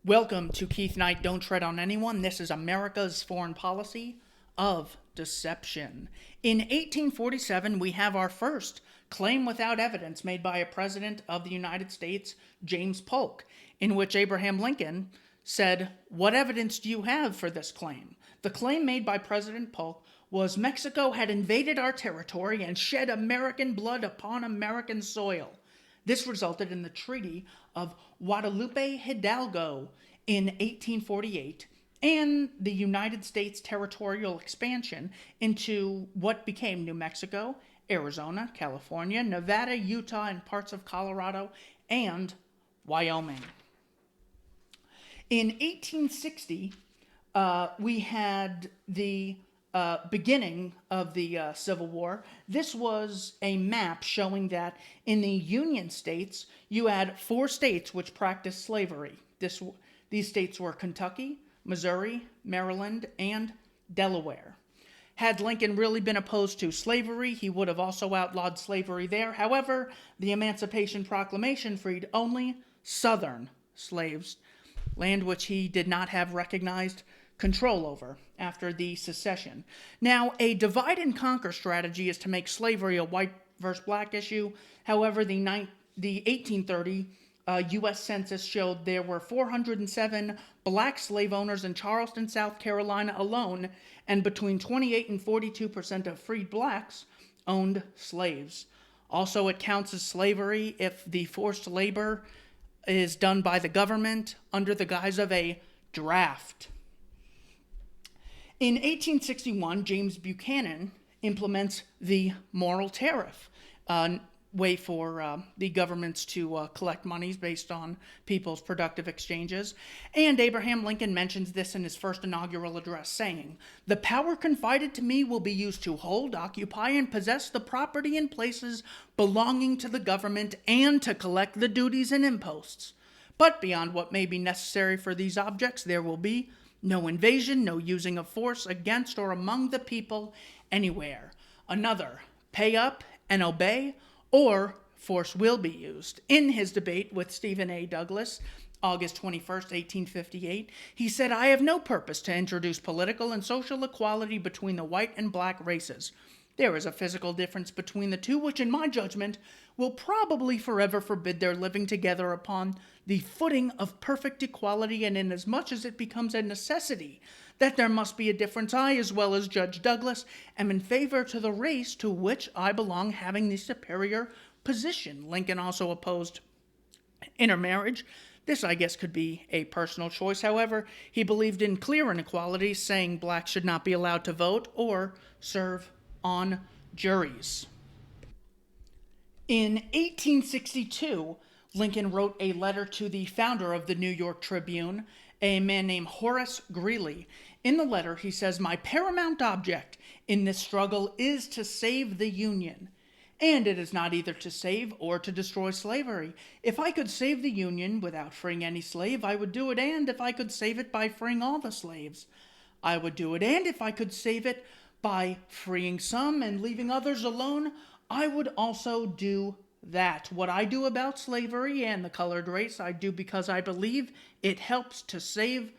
Welcome to Keith Knight, Don't Tread on Anyone. This is America's foreign policy of deception. In 1847, we have our first claim without evidence made by a president of the United States, James Polk, in which Abraham Lincoln said, "What evidence do you have for this claim?" The claim made by President Polk was Mexico had invaded our territory and shed American blood upon American soil. This resulted in the Treaty of Guadalupe Hidalgo in 1848 and the United States territorial expansion into what became New Mexico, Arizona, California, Nevada, Utah, and parts of Colorado and Wyoming. In 1860, we had the beginning of the Civil War. This was a map showing that in the Union states, you had 4 states which practiced slavery. These states were Kentucky, Missouri, Maryland, and Delaware. Had Lincoln really been opposed to slavery, he would have also outlawed slavery there. However, the Emancipation Proclamation freed only Southern slaves, land which he did not have recognized control over after the secession. Now, a divide and conquer strategy is to make slavery a white versus black issue. However, the 1830 U.S. Census showed there were 407 black slave owners in Charleston, South Carolina alone, and between 28 and 42% of freed blacks owned slaves. Also, it counts as slavery if the forced labor is done by the government under the guise of a draft. In 1861, James Buchanan implements the moral tariff, way for the governments to collect monies based on people's productive exchanges. And Abraham Lincoln mentions this in his first inaugural address, saying, "The power confided to me will be used to hold, occupy, and possess the property and places belonging to the government and to collect the duties and imposts. But beyond what may be necessary for these objects, there will be no invasion, no using of force against or among the people anywhere. Another, pay up and obey, or force will be used." In his debate with Stephen A. Douglas, August 21st, 1858, he said, "I have no purpose to introduce political and social equality between the white and black races. There is a physical difference between the two which, in my judgment, will probably forever forbid their living together upon the footing of perfect equality, and inasmuch as it becomes a necessity that there must be a difference, I, as well as Judge Douglas, am in favor to the race to which I belong having the superior position." Lincoln also opposed intermarriage. This, I guess, could be a personal choice. However, he believed in clear inequality, saying blacks should not be allowed to vote or serve on juries. In 1862, Lincoln wrote a letter to the founder of the New York Tribune, a man named Horace Greeley. In the letter, he says, "My paramount object in this struggle is to save the Union, and it is not either to save or to destroy slavery. If I could save the Union without freeing any slave, I would do it, and if I could save it by freeing all the slaves, I would do it, and if I could save it by freeing some and leaving others alone, I would also do that. What I do about slavery and the colored race, I do because I believe it helps to save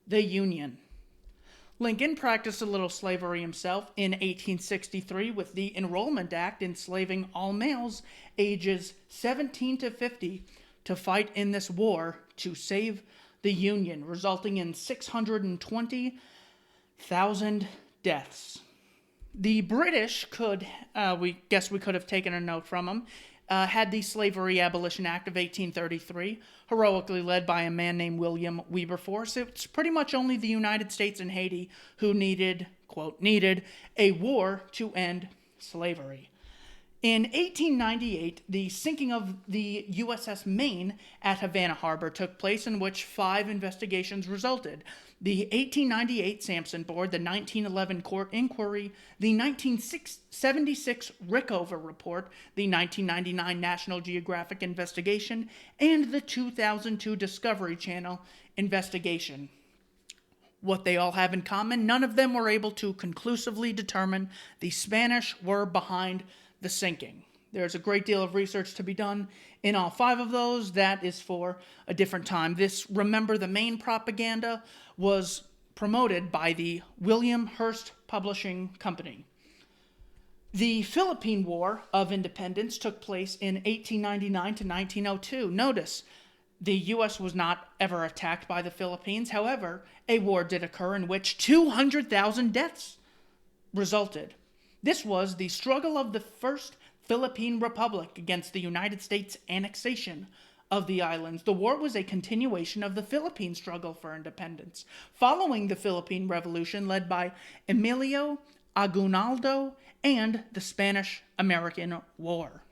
the Union." Lincoln practiced a little slavery himself in 1863 with the Enrollment Act, enslaving all males ages 17 to 50 to fight in this war to save the Union, resulting in 620,000 deaths. The British could, we could have taken a note from them, had the Slavery Abolition Act of 1833, heroically led by a man named William Wilberforce. It's pretty much only the United States and Haiti who needed, quote, needed a war to end slavery. In 1898, the sinking of the USS Maine at Havana Harbor took place, in which 5 investigations resulted. The 1898 Sampson Board, the 1911 Court Inquiry, the 1976 Rickover Report, the 1999 National Geographic Investigation, and the 2002 Discovery Channel investigation. What they all have in common, none of them were able to conclusively determine the Spanish were behind the sinking. There's a great deal of research to be done in all 5 of those. That is for a different time. Remember, the main propaganda was promoted by the William Hearst Publishing Company. The Philippine War of Independence took place in 1899 to 1902. Notice, the U.S. was not ever attacked by the Philippines. However, a war did occur in which 200,000 deaths resulted. This was the struggle of the First Philippine Republic against the United States annexation of the islands. The war was a continuation of the Philippine struggle for independence, following the Philippine Revolution led by Emilio Aguinaldo and the Spanish-American War.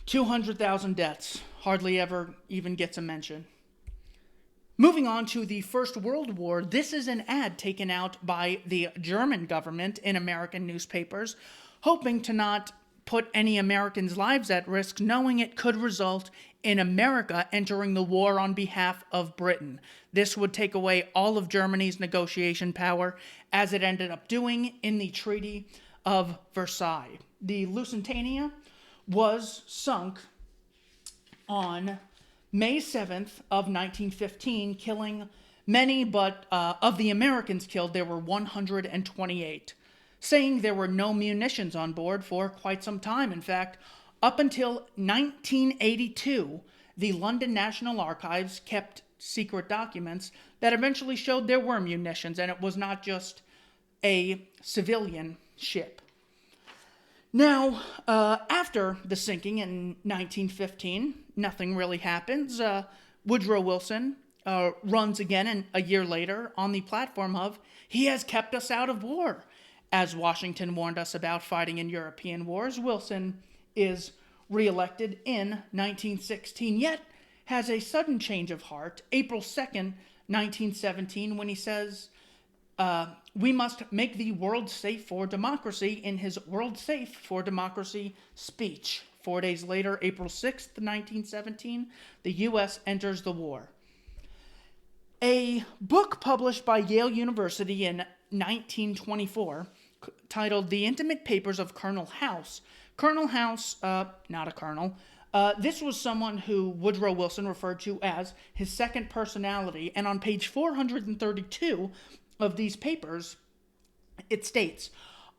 200,000 deaths hardly ever even gets a mention. Moving on to the First World War, this is an ad taken out by the German government in American newspapers, hoping to not put any Americans' lives at risk, knowing it could result in America entering the war on behalf of Britain. This would take away all of Germany's negotiation power, as it ended up doing in the Treaty of Versailles. The Lusitania was sunk on May 7th of 1915, killing many, but of the Americans killed, there were 128, saying there were no munitions on board for quite some time. In fact, up until 1982, the London National Archives kept secret documents that eventually showed there were munitions, and it was not just a civilian ship. Now, after the sinking in 1915, nothing really happens. Woodrow Wilson runs again a year later on the platform of, he has kept us out of war. As Washington warned us about fighting in European wars, Wilson is reelected in 1916, yet has a sudden change of heart, April 2nd, 1917, when he says, we must make the world safe for democracy in his World Safe for Democracy speech. 4 days later, April 6th, 1917, the U.S. enters the war. A book published by Yale University in 1924 titled The Intimate Papers of Colonel House. Colonel House, not a colonel, this was someone who Woodrow Wilson referred to as his second personality, and on page 432 of these papers, it states,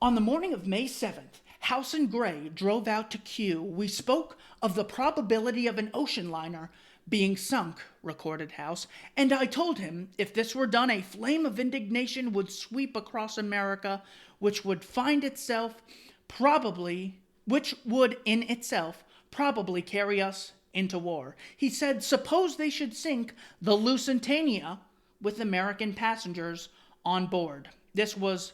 on the morning of May 7th, House and Gray drove out to Kew. We spoke of the probability of an ocean liner being sunk, recorded House, and I told him if this were done, a flame of indignation would sweep across America, which would in itself probably carry us into war. He said, suppose they should sink the Lusitania with American passengers on board. This was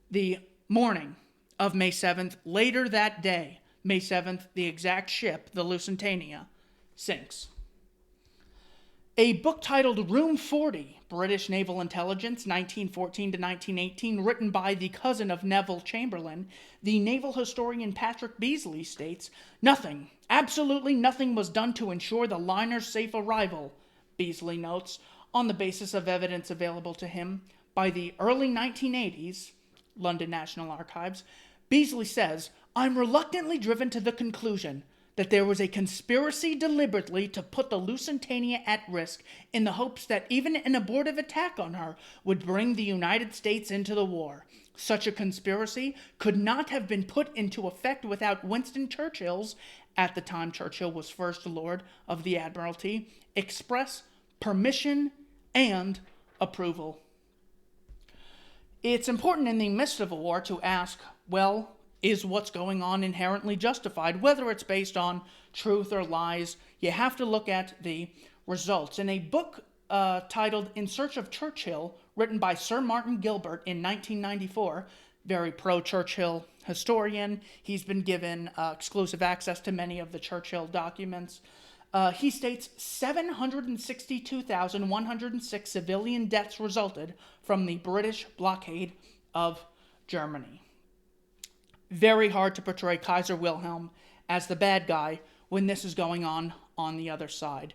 the morning of May 7th. Later that day, May 7th, the exact ship, the Lusitania, sinks. A book titled Room 40, British Naval Intelligence, 1914 to 1918, written by the cousin of Neville Chamberlain, the naval historian Patrick Beasley states, nothing, absolutely nothing was done to ensure the liner's safe arrival, Beasley notes, on the basis of evidence available to him by the early 1980s, London National Archives. Beasley says, I'm reluctantly driven to the conclusion that there was a conspiracy deliberately to put the Lusitania at risk in the hopes that even an abortive attack on her would bring the United States into the war. Such a conspiracy could not have been put into effect without Winston Churchill's, at the time Churchill was First Lord of the Admiralty, express permission and approval. It's important in the midst of a war to ask, well, is what's going on inherently justified? Whether it's based on truth or lies, you have to look at the results. In a book titled In Search of Churchill, written by Sir Martin Gilbert in 1994, very pro-Churchill historian, he's been given exclusive access to many of the Churchill documents. He states 762,106 civilian deaths resulted from the British blockade of Germany. Very hard to portray Kaiser Wilhelm as the bad guy when this is going on the other side.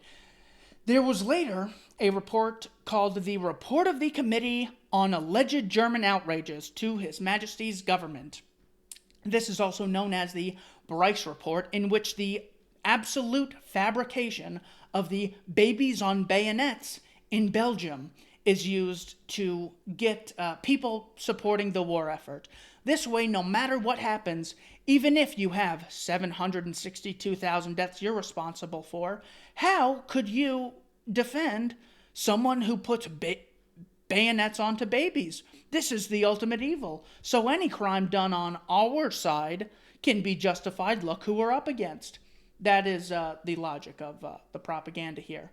There was later a report called the Report of the Committee on Alleged German Outrages to His Majesty's Government. This is also known as the Bryce Report, in which the absolute fabrication of the babies on bayonets in Belgium is used to get people supporting the war effort. This way, no matter what happens, even if you have 762,000 deaths you're responsible for, how could you defend someone who puts bayonets onto babies? This is the ultimate evil. So any crime done on our side can be justified. Look who we're up against. That is the logic of the propaganda here.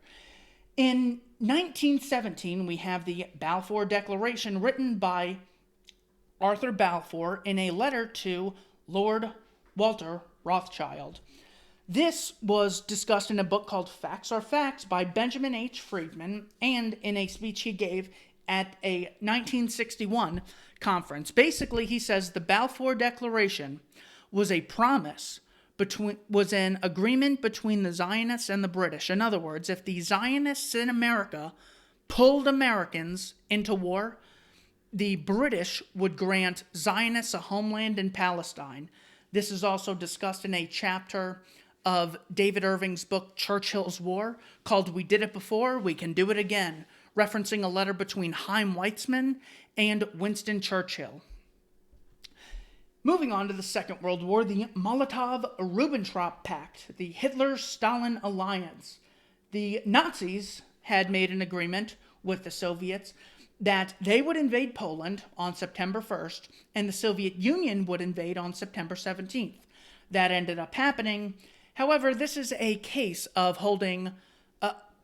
In 1917, we have the Balfour Declaration, written by Arthur Balfour in a letter to Lord Walter Rothschild. This was discussed in a book called Facts Are Facts by Benjamin H. Friedman, and in a speech he gave at a 1961 conference. Basically, he says the Balfour Declaration was a promise was an agreement between the Zionists and the British. In other words, if the Zionists in America pulled Americans into war, the British would grant Zionists a homeland in Palestine. This is also discussed in a chapter of David Irving's book Churchill's War, called We Did It Before, We Can Do It Again, referencing a letter between Chaim Weizmann and Winston Churchill. Moving on to the Second World War, the Molotov-Ribbentrop Pact, the Hitler-Stalin alliance. The Nazis had made an agreement with the Soviets that they would invade Poland on September 1st, and the Soviet Union would invade on September 17th. That ended up happening. However, this is a case of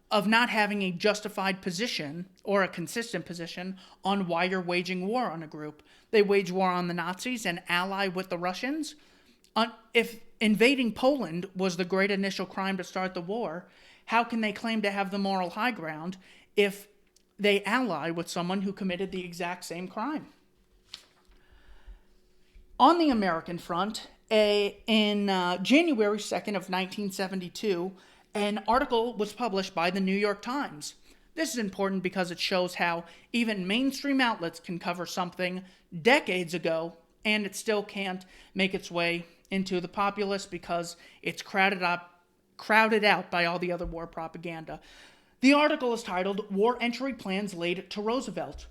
of not having a justified position or a consistent position on why you're waging war on a group. They wage war on the Nazis and ally with the Russians. If invading Poland was the great initial crime to start the war, how can they claim to have the moral high ground if they ally with someone who committed the exact same crime? On the American front, in January 2nd of 1972, an article was published by the New York Times. This is important because it shows how even mainstream outlets can cover something decades ago and it still can't make its way into the populace because it's crowded out by all the other war propaganda. The article is titled War Entry Plans Laid to Roosevelt,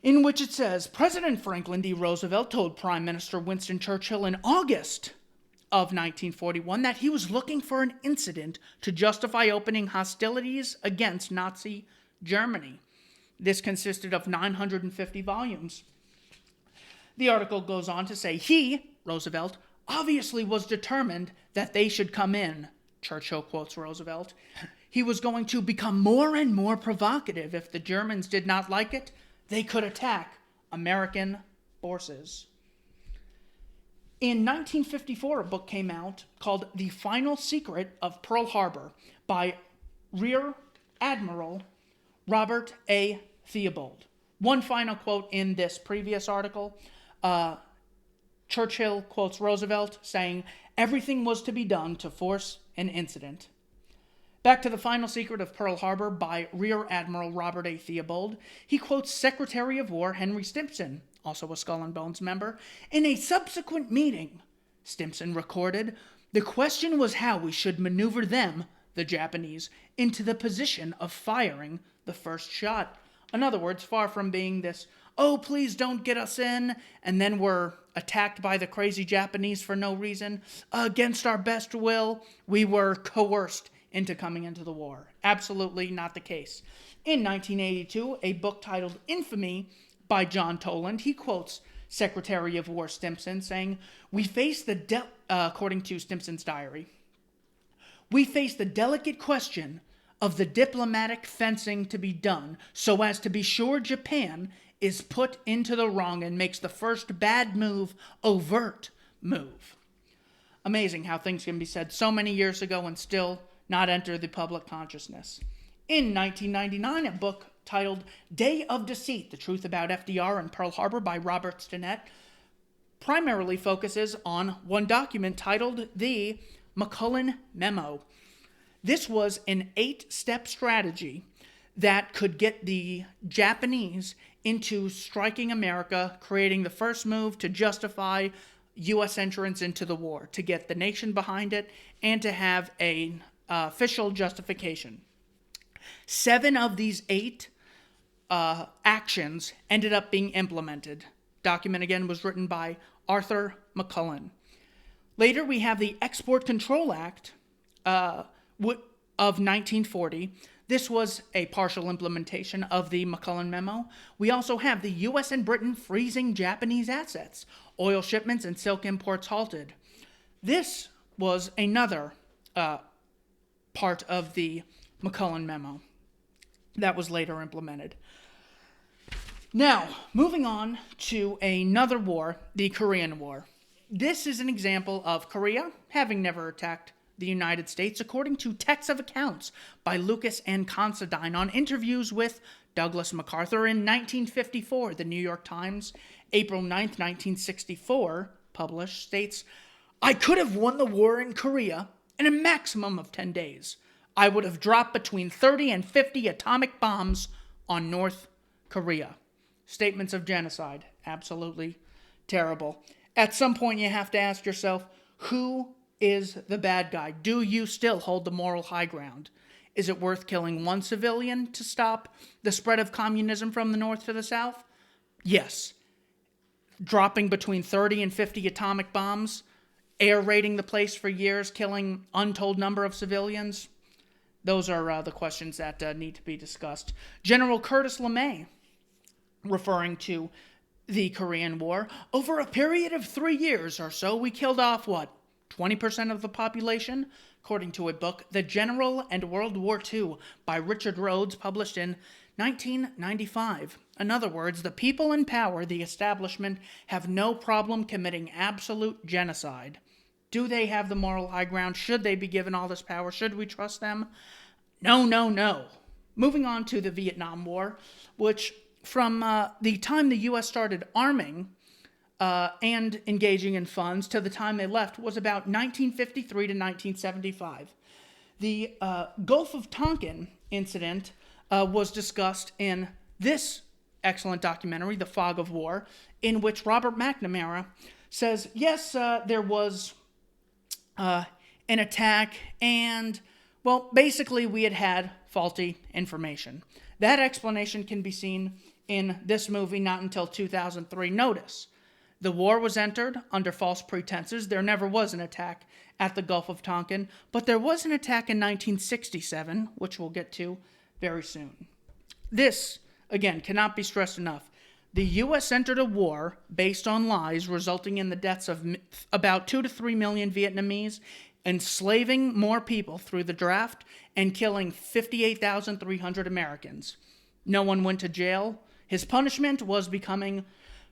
in which it says, President Franklin D. Roosevelt told Prime Minister Winston Churchill in August of 1941 that he was looking for an incident to justify opening hostilities against Nazi Germany. This consisted of 950 volumes. The article goes on to say he, Roosevelt, obviously was determined that they should come in. Churchill quotes Roosevelt. He was going to become more and more provocative. If the Germans did not like it, they could attack American forces. In 1954, a book came out called The Final Secret of Pearl Harbor by Rear Admiral Robert A. Theobald. One final quote in this previous article. Churchill quotes Roosevelt saying, everything was to be done to force an incident. Back to The Final Secret of Pearl Harbor by Rear Admiral Robert A. Theobald. He quotes Secretary of War Henry Stimson, also a Skull and Bones member. In a subsequent meeting, Stimson recorded, the question was how we should maneuver them, the Japanese, into the position of firing the first shot. In other words, far from being this, oh, please don't get us in, and then we're attacked by the crazy Japanese for no reason, against our best will, we were coerced into coming into the war. Absolutely not the case. In 1982, a book titled Infamy by John Toland, he quotes Secretary of War Stimson saying, according to Stimson's diary, we face the delicate question of the diplomatic fencing to be done so as to be sure Japan is put into the wrong and makes the first bad move overt move. Amazing how things can be said so many years ago and still not enter the public consciousness. In 1999, a book titled Day of Deceit, The Truth About FDR and Pearl Harbor by Robert Stinnett primarily focuses on one document titled the McCullen Memo. This was an 8-step strategy that could get the Japanese into striking America, creating the first move to justify U.S. entrance into the war, to get the nation behind it, and to have an official justification. 7 of these 8 actions ended up being implemented. Document, again, was written by Arthur McCullen. Later, we have the Export Control Act of 1940. This was a partial implementation of the McCullen Memo. We also have the U.S. and Britain freezing Japanese assets, oil shipments and silk imports halted. This was another part of the McCullen Memo that was later implemented. Now, moving on to another war, the Korean War. This is an example of Korea having never attacked the United States, according to texts of accounts by Lucas and Considine on interviews with Douglas MacArthur in 1954. The New York Times, April 9th, 1964, published, states, "I could have won the war in Korea in a maximum of 10 days. I would have dropped between 30 and 50 atomic bombs on North Korea." Statements of genocide. Absolutely terrible. At some point, you have to ask yourself, who is the bad guy? Do you still hold the moral high ground? Is it worth killing one civilian to stop the spread of communism from the north to the south? Yes. Dropping between 30 and 50 atomic bombs, air raiding the place for years, killing untold number of civilians? Those are the questions that need to be discussed. General Curtis LeMay, referring to the Korean War, over a period of 3 years or so, we killed off, 20% of the population? According to a book, The General and World War II, by Richard Rhodes, published in 1995. In other words, the people in power, the establishment, have no problem committing absolute genocide. Do they have the moral high ground? Should they be given all this power? Should we trust them? No, no, no. Moving on to the Vietnam War, which from the time the U.S. started arming and engaging in funds to the time they left was about 1953 to 1975. The Gulf of Tonkin incident was discussed in this excellent documentary, The Fog of War, in which Robert McNamara says, yes, there was an attack and, well, basically we had faulty information. That explanation can be seen in this movie not until 2003. Notice, the war was entered under false pretenses. There never was an attack at the Gulf of Tonkin, but there was an attack in 1967, which we'll get to very soon. This, again, cannot be stressed enough. The U.S. entered a war based on lies, resulting in the deaths of about 2 to 3 million Vietnamese, enslaving more people through the draft, and killing 58,300 Americans. No one went to jail. His punishment was becoming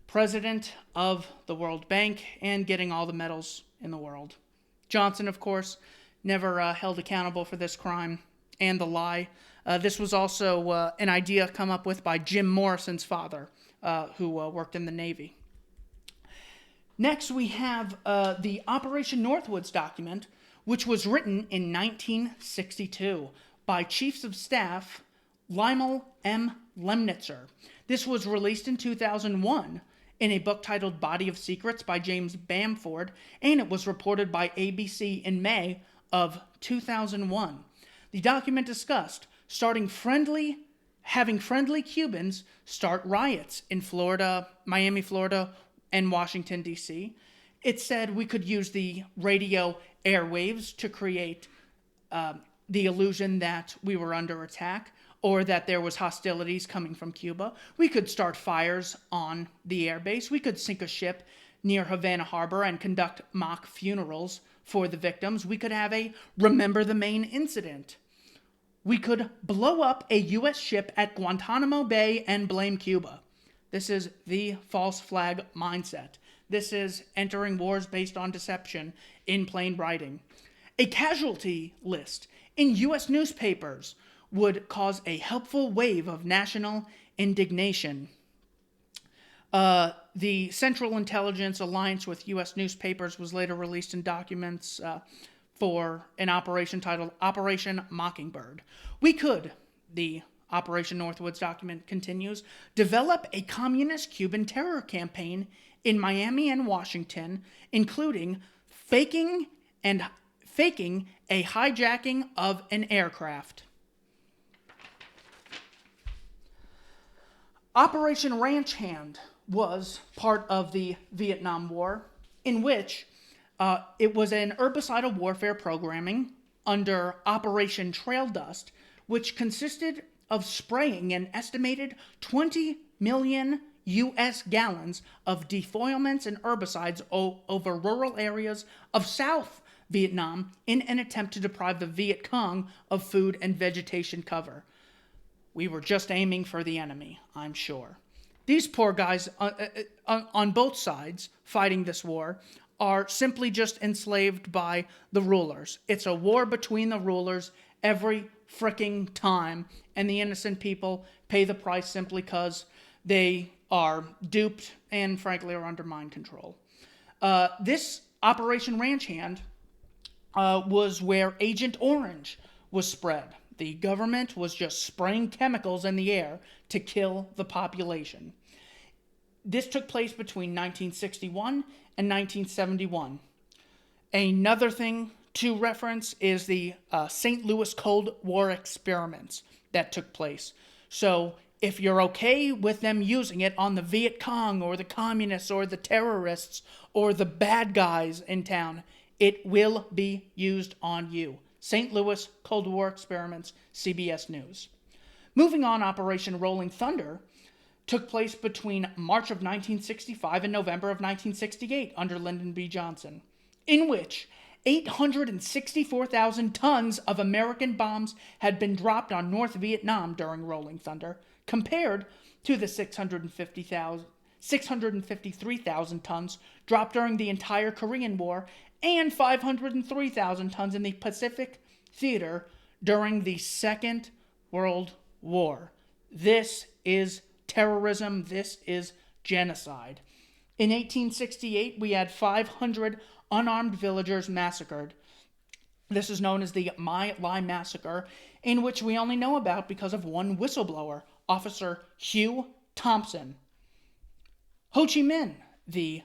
president of the World Bank and getting all the medals in the world. Johnson, of course, never held accountable for this crime and the lie. This was also an idea come up with by Jim Morrison's father, who worked in the Navy. Next, we have the Operation Northwoods document, which was written in 1962 by Chiefs of Staff Lionel M. Lemnitzer. This was released in 2001 in a book titled Body of Secrets by James Bamford, and it was reported by ABC in May of 2001. The document discussed having friendly Cubans start riots in Florida, Miami, Florida, and Washington, D.C. It said we could use the radio airwaves to create the illusion that we were under attack or that there was hostilities coming from Cuba. We could start fires on the airbase. We could sink a ship near Havana Harbor and conduct mock funerals for the victims. We could have a Remember the Maine incident. We could blow up a U.S. ship at Guantanamo Bay and blame Cuba. This is the false flag mindset. This is entering wars based on deception in plain writing. A casualty list in U.S. newspapers would cause a helpful wave of national indignation. The Central Intelligence Alliance with U.S. newspapers was later released in documents for an operation titled Operation Mockingbird. The Operation Northwoods document continues, develop a communist Cuban terror campaign in Miami and Washington, including faking a hijacking of an aircraft. Operation Ranch Hand was part of the Vietnam War, in which it was an herbicidal warfare programming under Operation Trail Dust, which consisted of spraying an estimated 20 million U.S. gallons of defoilments and herbicides over rural areas of South Vietnam in an attempt to deprive the Viet Cong of food and vegetation cover. We were just aiming for the enemy, I'm sure. These poor guys on both sides fighting this war are simply just enslaved by the rulers. It's a war between the rulers every fricking time, and the innocent people pay the price simply because they are duped and, frankly, are under mind control. This Operation Ranch Hand was where Agent Orange was spread. The government was just spraying chemicals in the air to kill the population. This took place between 1961 and 1971. Another thing to reference is the St. Louis Cold War experiments that took place. So if you're okay with them using it on the Viet Cong or the communists or the terrorists or the bad guys in town, it will be used on you. St. Louis Cold War experiments, CBS News. Moving on, Operation Rolling Thunder took place between March of 1965 and November of 1968 under Lyndon B. Johnson, in which 864,000 tons of American bombs had been dropped on North Vietnam during Rolling Thunder, compared to the 653,000 tons dropped during the entire Korean War and 503,000 tons in the Pacific Theater during the Second World War. This is terrorism. This is genocide. In 1868, we had 500 unarmed villagers massacred. This is known as the My Lai Massacre, in which we only know about because of one whistleblower, Officer Hugh Thompson. Ho Chi Minh, the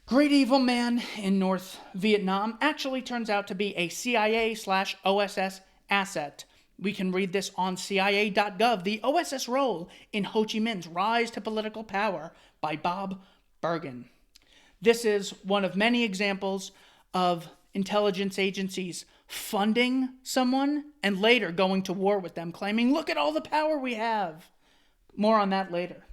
great evil man in North Vietnam, actually turns out to be a CIA/OSS asset. We can read this on CIA.gov, the OSS role in Ho Chi Minh's rise to political power by Bob Bergen. This is one of many examples of intelligence agencies funding someone and later going to war with them, claiming, look at all the power we have. More on that later.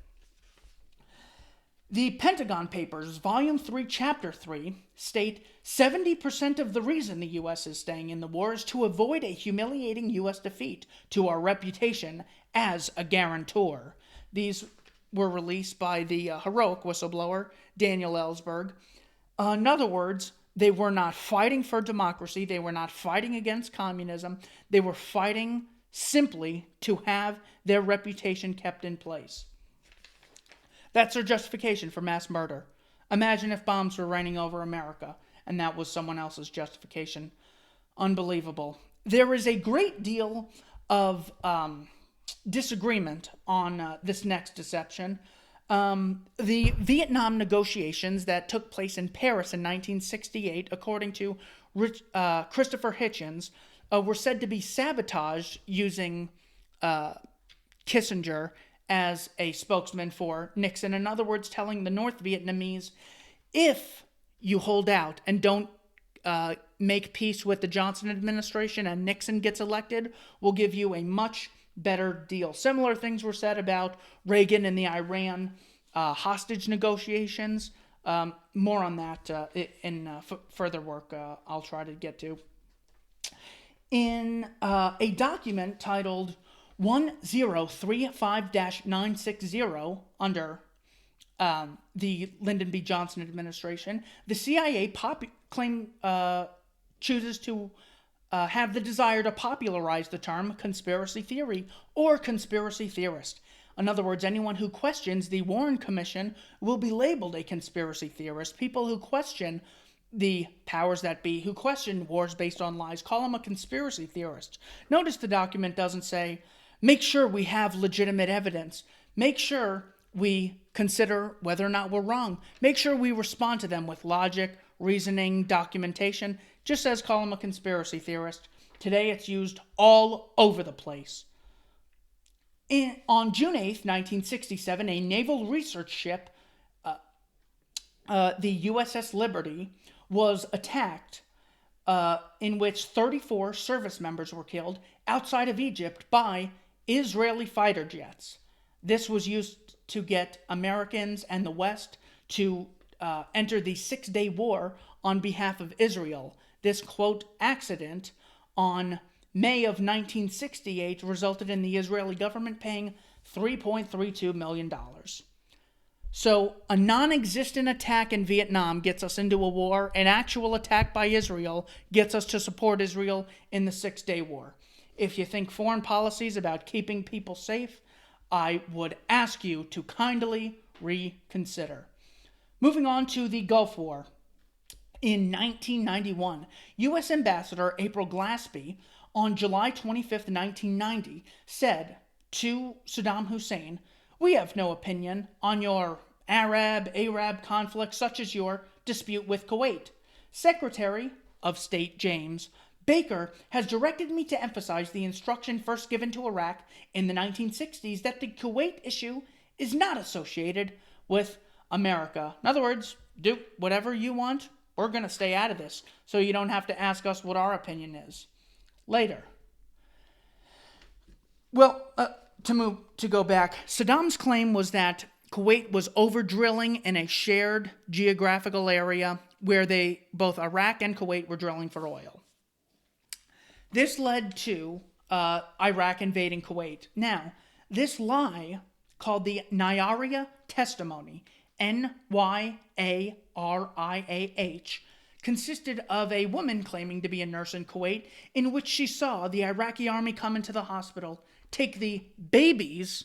The Pentagon Papers, Volume 3, Chapter 3, state 70% of the reason the U.S. is staying in the war is to avoid a humiliating U.S. defeat to our reputation as a guarantor. These were released by the heroic whistleblower, Daniel Ellsberg. In other words, they were not fighting for democracy. They were not fighting against communism. They were fighting simply to have their reputation kept in place. That's their justification for mass murder. Imagine if bombs were raining over America and that was someone else's justification. Unbelievable. There is a great deal of disagreement on this next deception. The Vietnam negotiations that took place in Paris in 1968, according to Christopher Hitchens, were said to be sabotaged using Kissinger as a spokesman for Nixon. In other words, telling the North Vietnamese, if you hold out and don't make peace with the Johnson administration and Nixon gets elected, we'll give you a much better deal. Similar things were said about Reagan and the Iran hostage negotiations. More on that in further work I'll try to get to. In a document titled 1035-960 under the Lyndon B. Johnson administration, the CIA chooses to have the desire to popularize the term conspiracy theory or conspiracy theorist. In other words, anyone who questions the Warren Commission will be labeled a conspiracy theorist. People who question the powers that be, who question wars based on lies, call them a conspiracy theorist. Notice the document doesn't say Make sure we have legitimate evidence. Make sure we consider whether or not we're wrong. Make sure we respond to them with logic, reasoning, documentation. Just says call him a conspiracy theorist. Today it's used all over the place. On June 8th, 1967, a naval research ship, the USS Liberty, was attacked, in which 34 service members were killed outside of Egypt by Israeli fighter jets. This was used to get Americans and the West to enter the Six-Day War on behalf of Israel. This, quote, accident on May of 1968 resulted in the Israeli government paying $3.32 million. So, a non-existent attack in Vietnam gets us into a war. An actual attack by Israel gets us to support Israel in the Six-Day War. If you think foreign policy is about keeping people safe, I would ask you to kindly reconsider. Moving on to the Gulf War. In 1991, U.S. Ambassador April Glaspie, on July 25, 1990, said to Saddam Hussein, "We have no opinion on your Arab conflict such as your dispute with Kuwait. Secretary of State James Baker has directed me to emphasize the instruction first given to Iraq in the 1960s that the Kuwait issue is not associated with America." In other words, do whatever you want. We're going to stay out of this, so you don't have to ask us what our opinion is. Later. Well, to go back, Saddam's claim was that Kuwait was over-drilling in a shared geographical area where both Iraq and Kuwait were drilling for oil. This led to Iraq invading Kuwait. Now, this lie, called the Nayariya Testimony, Nyariah, consisted of a woman claiming to be a nurse in Kuwait, in which she saw the Iraqi army come into the hospital, take the babies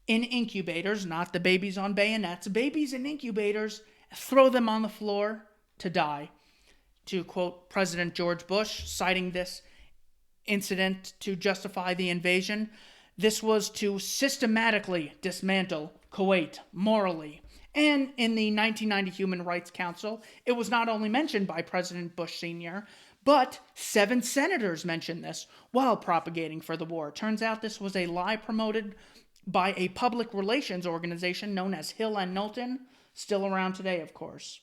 in incubators, not the babies on bayonets, babies in incubators, throw them on the floor to die. To quote President George Bush, citing this incident to justify the invasion, this was to systematically dismantle Kuwait morally. And in the 1990 Human Rights Council, it was not only mentioned by President Bush Sr., but 7 senators mentioned this while propagating for the war. Turns out this was a lie promoted by a public relations organization known as Hill and Knowlton, still around today, of course.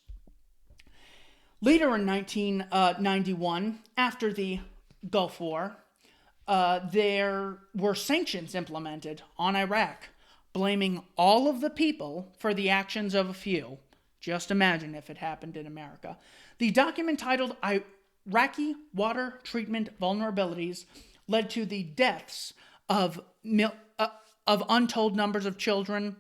Later in 1991, after the Gulf War, there were sanctions implemented on Iraq, blaming all of the people for the actions of a few. Just imagine if it happened in America. The document titled Iraqi Water Treatment Vulnerabilities led to the deaths of untold numbers of children.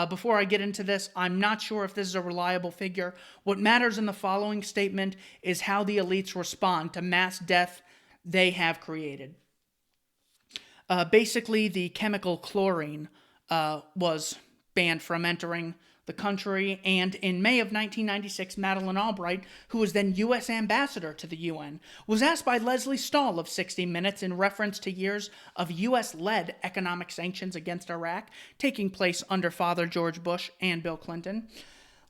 Before I get into this, I'm not sure if this is a reliable figure. What matters in the following statement is how the elites respond to mass death they have created. Basically, the chemical chlorine was banned from entering the country, and in May of 1996, Madeleine Albright, who was then U.S. ambassador to the UN, was asked by Leslie Stahl of 60 Minutes in reference to years of U.S.-led economic sanctions against Iraq taking place under Father George Bush and Bill Clinton.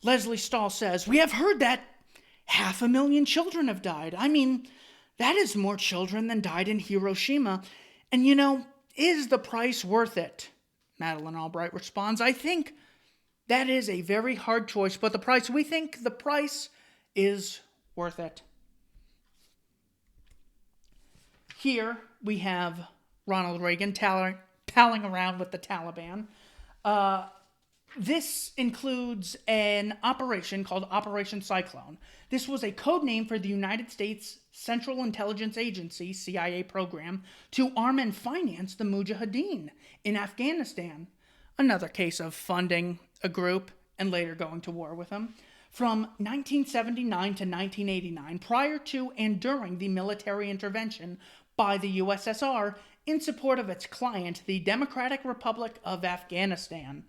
Leslie Stahl says, "We have heard that 500,000 children have died. I mean, that is more children than died in Hiroshima. And is the price worth it?" Madeleine Albright responds, "I think that is a very hard choice, but we think the price is worth it." Here we have Ronald Reagan palling around with the Taliban. This includes an operation called Operation Cyclone. This was a code name for the United States Central Intelligence Agency, CIA program, to arm and finance the Mujahadeen in Afghanistan. Another case of funding a group and later going to war with them. From 1979 to 1989, prior to and during the military intervention by the USSR in support of its client, the Democratic Republic of Afghanistan,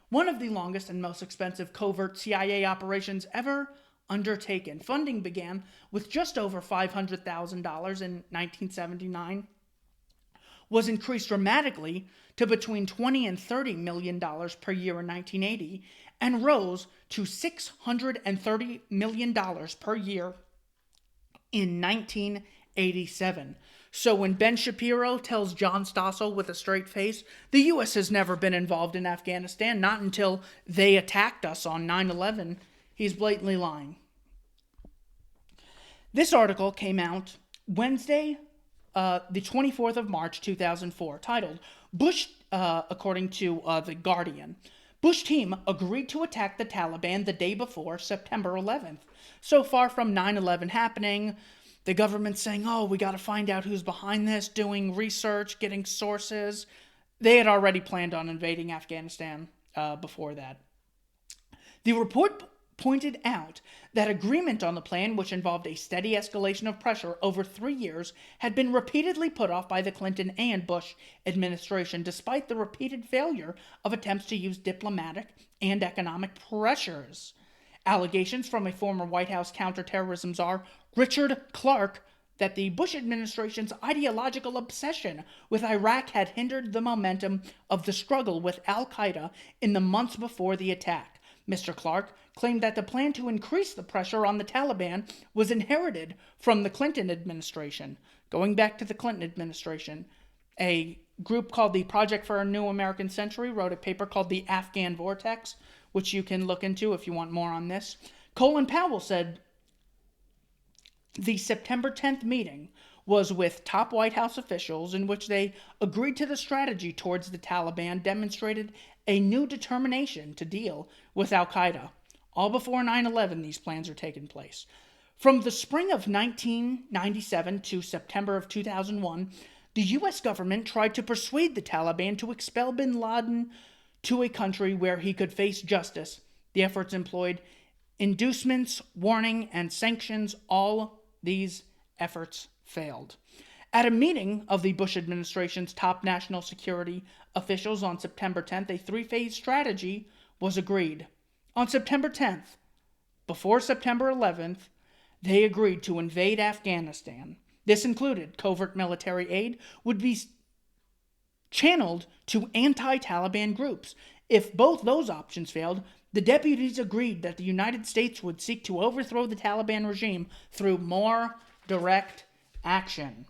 one of the longest and most expensive covert CIA operations ever undertaken. Funding began with just over $500,000 in 1979, was increased dramatically to between $20 and $30 million per year in 1980 and rose to $630 million per year in 1987. So when Ben Shapiro tells John Stossel with a straight face, the U.S. has never been involved in Afghanistan, not until they attacked us on 9/11, he's blatantly lying. This article came out Wednesday, the 24th of March, 2004, titled, Bush, according to The Guardian, Bush team agreed to attack the Taliban the day before September 11th. So far from 9/11 happening, the government's saying, oh, we got to find out who's behind this, doing research, getting sources. They had already planned on invading Afghanistan before that. The report pointed out that agreement on the plan, which involved a steady escalation of pressure over 3 years, had been repeatedly put off by the Clinton and Bush administration, despite the repeated failure of attempts to use diplomatic and economic pressures. Allegations from a former White House counterterrorism czar, Richard Clark, that the Bush administration's ideological obsession with Iraq had hindered the momentum of the struggle with Al-Qaeda in the months before the attack. Mr. Clark claimed that the plan to increase the pressure on the Taliban was inherited from the Clinton administration. Going back to the Clinton administration, a group called the Project for a New American Century wrote a paper called The Afghan Vortex, which you can look into if you want more on this. Colin Powell said the September 10th meeting was with top White House officials in which they agreed to the strategy towards the Taliban, demonstrated a new determination to deal with Al-Qaeda. All before 9/11, these plans are taking place. From the spring of 1997 to September of 2001, the U.S. government tried to persuade the Taliban to expel bin Laden to a country where he could face justice. The efforts employed inducements, warning, and sanctions. All these efforts failed. At a meeting of the Bush administration's top national security officials on September 10th, a three-phase strategy was agreed. On September 10th, before September 11th, they agreed to invade Afghanistan. This included covert military aid would be channeled to anti-Taliban groups. If both those options failed, the deputies agreed that the United States would seek to overthrow the Taliban regime through more direct action.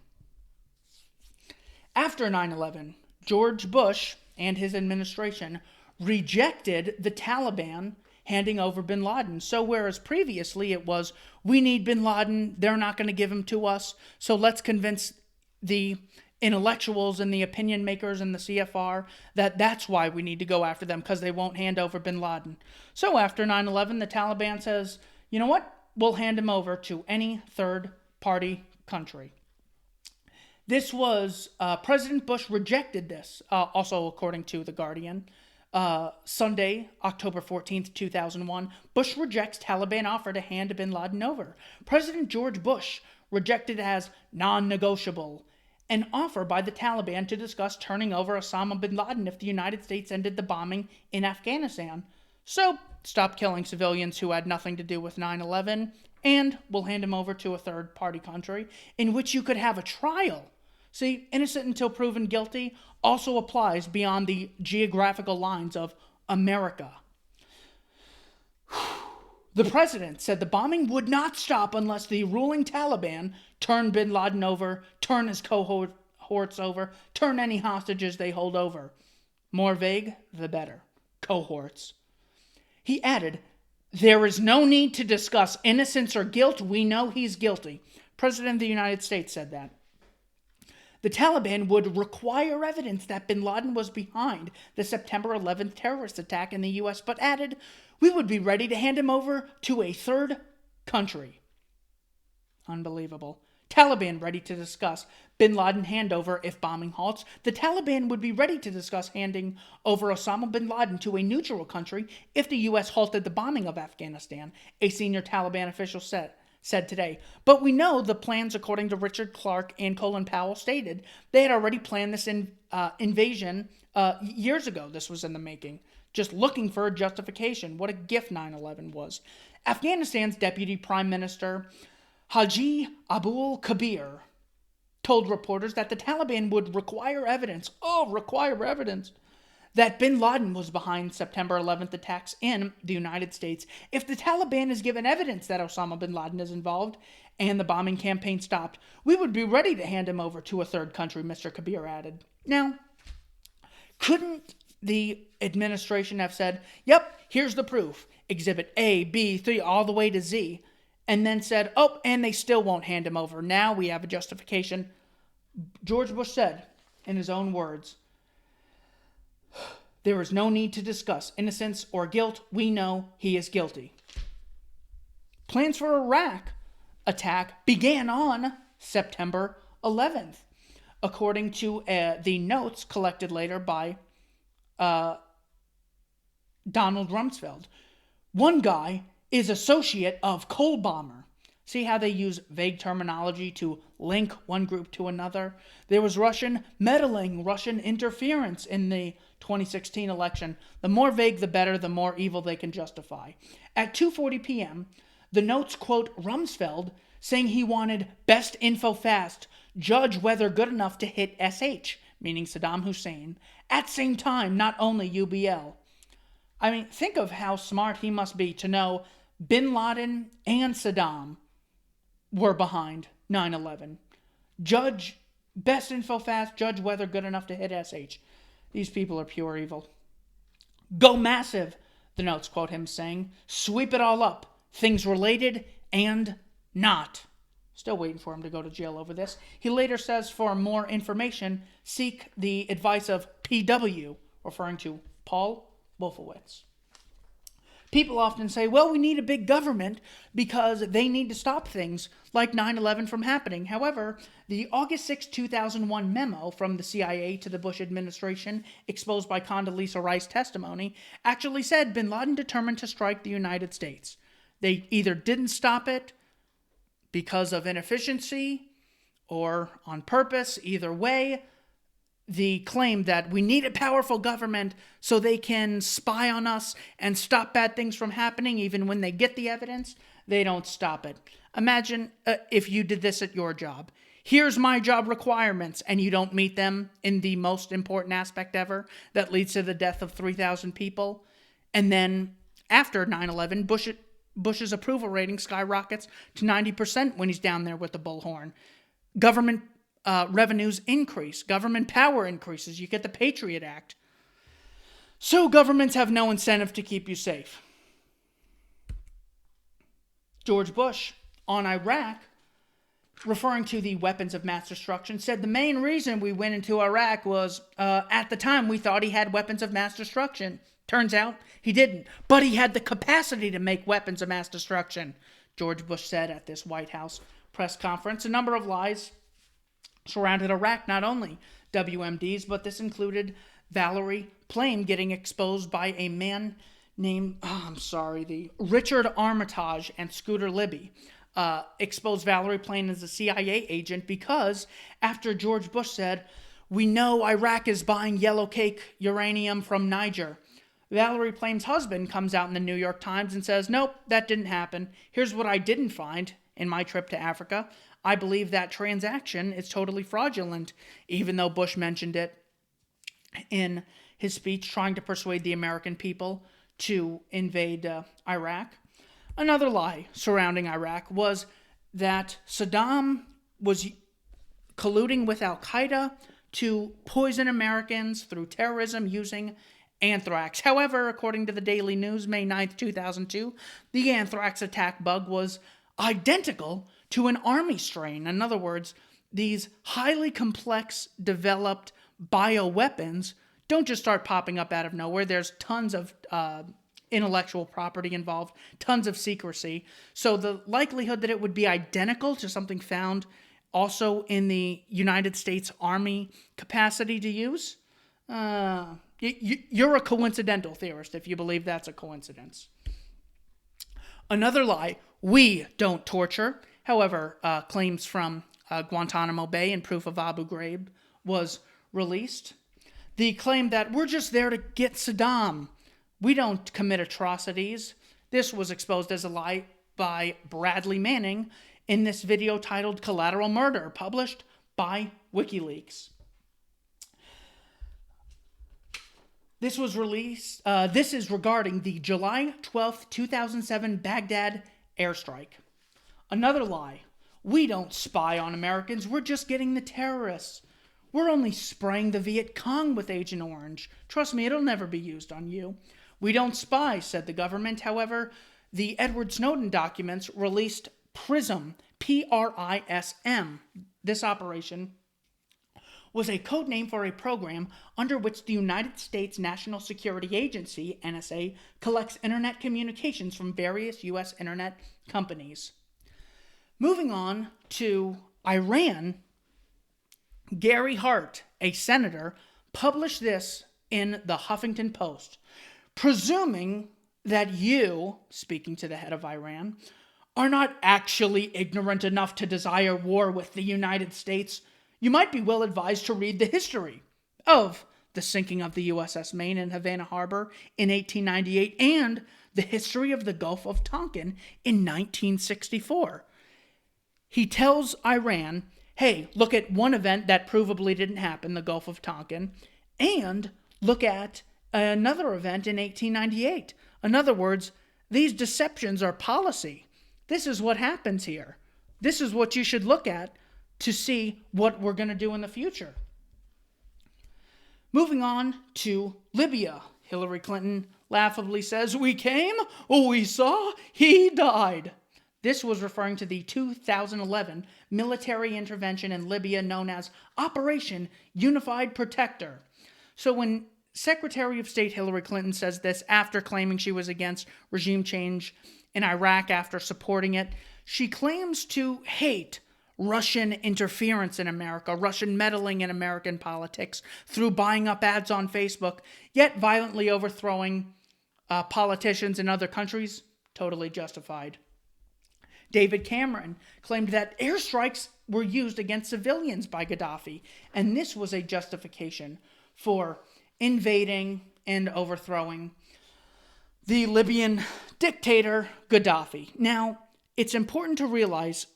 After 9/11, George Bush and his administration rejected the Taliban handing over bin Laden. So whereas previously it was, we need bin Laden, they're not going to give him to us, so let's convince the intellectuals and the opinion makers and the CFR that that's why we need to go after them, because they won't hand over bin Laden. So after 9/11, the Taliban says, you know what, we'll hand him over to any third-party country. This was, President Bush rejected this, also according to The Guardian. Sunday, October 14th, 2001, Bush rejects Taliban offer to hand bin Laden over. President George Bush rejected as non-negotiable an offer by the Taliban to discuss turning over Osama bin Laden if the United States ended the bombing in Afghanistan. So, stop killing civilians who had nothing to do with 9/11, and we'll hand him over to a third-party country in which you could have a trial. See, innocent until proven guilty also applies beyond the geographical lines of America. The president said the bombing would not stop unless the ruling Taliban turned bin Laden over, turn his cohorts over, turn any hostages they hold over. More vague, the better. Cohorts. He added, there is no need to discuss innocence or guilt. We know he's guilty. President of the United States said that. The Taliban would require evidence that bin Laden was behind the September 11th terrorist attack in the U.S., but added, we would be ready to hand him over to a third country. Unbelievable. Taliban ready to discuss bin Laden handover if bombing halts. The Taliban would be ready to discuss handing over Osama bin Laden to a neutral country if the U.S. halted the bombing of Afghanistan, a senior Taliban official said today. But we know the plans, according to Richard Clark and Colin Powell stated, they had already planned this invasion years ago. This was in the making. Just looking for a justification. What a gift 9/11 was. Afghanistan's Deputy Prime Minister, Haji Abul Kabir, told reporters that the Taliban would require evidence, that bin Laden was behind September 11th attacks in the United States. If the Taliban is given evidence that Osama bin Laden is involved and the bombing campaign stopped, we would be ready to hand him over to a third country, Mr. Kabir added. Now, couldn't the administration have said, yep, here's the proof, exhibit A, B, 3, all the way to Z, and then said, oh, and they still won't hand him over. Now we have a justification. George Bush said, in his own words, there is no need to discuss innocence or guilt. We know he is guilty. Plans for Iraq attack began on September 11th, according to the notes collected later by Donald Rumsfeld. One guy is associate of coal bomber. See how they use vague terminology to link one group to another? There was Russian meddling, Russian interference in the 2016 election. The more vague, the better, the more evil they can justify. At 2:40 p.m., the notes quote Rumsfeld saying he wanted best info fast, judge whether good enough to hit SH, meaning Saddam Hussein, at same time, not only UBL. I mean, think of how smart he must be to know bin Laden and Saddam were behind 9/11. Judge best info fast, judge whether good enough to hit SH. These people are pure evil. Go massive, the notes quote him saying. Sweep it all up. Things related and not. Still waiting for him to go to jail over this. He later says for more information, seek the advice of PW, referring to Paul Wolfowitz. People often say, well, we need a big government because they need to stop things like 9/11 from happening. However, the August 6, 2001 memo from the CIA to the Bush administration, exposed by Condoleezza Rice testimony, actually said bin Laden determined to strike the United States. They either didn't stop it because of inefficiency or on purpose. Either way, the claim that we need a powerful government so they can spy on us and stop bad things from happening, even when they get the evidence, they don't stop it. Imagine if you did this at your job. Here's my job requirements, and you don't meet them in the most important aspect ever that leads to the death of 3,000 people. And then after 9/11, Bush's approval rating skyrockets to 90% when he's down there with the bullhorn. Government revenues increase. Government power increases. You get the Patriot Act. So governments have no incentive to keep you safe. George Bush, on Iraq, referring to the weapons of mass destruction, said the main reason we went into Iraq was, at the time, we thought he had weapons of mass destruction. Turns out he didn't. But he had the capacity to make weapons of mass destruction, George Bush said at this White House press conference. A number of lies surrounded Iraq, not only WMDs, but this included Valerie Plame getting exposed by a man named, the Richard Armitage and Scooter Libby. Exposed Valerie Plame as a CIA agent because after George Bush said, we know Iraq is buying yellow cake uranium from Niger. Valerie Plame's husband comes out in the New York Times and says, nope, that didn't happen. Here's what I didn't find in my trip to Africa. I believe that transaction is totally fraudulent, even though Bush mentioned it in his speech trying to persuade the American people to invade Iraq. Another lie surrounding Iraq was that Saddam was colluding with Al-Qaeda to poison Americans through terrorism using anthrax. However, according to the Daily News, May 9th, 2002, the anthrax attack bug was identical to an army strain. In other words, these highly complex, developed bioweapons don't just start popping up out of nowhere. There's tons of intellectual property involved, tons of secrecy. So the likelihood that it would be identical to something found also in the United States Army capacity to use, you're a coincidental theorist if you believe that's a coincidence. Another lie, we don't torture. However, claims from Guantanamo Bay and proof of Abu Ghraib was released. The claim that we're just there to get Saddam. We don't commit atrocities. This was exposed as a lie by Bradley Manning in this video titled Collateral Murder, published by WikiLeaks. This was released. This is regarding the July 12th, 2007 Baghdad airstrike. Another lie. We don't spy on Americans. We're just getting the terrorists. We're only spraying the Viet Cong with Agent Orange. Trust me, it'll never be used on you. We don't spy, said the government. However, the Edward Snowden documents released PRISM, P-R-I-S-M. This operation was a code name for a program under which the United States National Security Agency, NSA, collects internet communications from various U.S. internet companies. Moving on to Iran, Gary Hart, a senator, published this in the Huffington Post, presuming that you, speaking to the head of Iran, are not actually ignorant enough to desire war with the United States. You might be well advised to read the history of the sinking of the USS Maine in Havana Harbor in 1898 and the history of the Gulf of Tonkin in 1964. He tells Iran, hey, look at one event that provably didn't happen, the Gulf of Tonkin, and look at another event in 1898. In other words, these deceptions are policy. This is what happens here. This is what you should look at to see what we're going to do in the future. Moving on to Libya. Hillary Clinton laughably says, we came, we saw, he died. This was referring to the 2011 military intervention in Libya known as Operation Unified Protector. So when Secretary of State Hillary Clinton says this after claiming she was against regime change in Iraq after supporting it, she claims to hate Russian interference in America, Russian meddling in American politics through buying up ads on Facebook, yet violently overthrowing politicians in other countries. Totally justified. David Cameron claimed that airstrikes were used against civilians by Gaddafi, and this was a justification for invading and overthrowing the Libyan dictator Gaddafi. Now, it's important to realize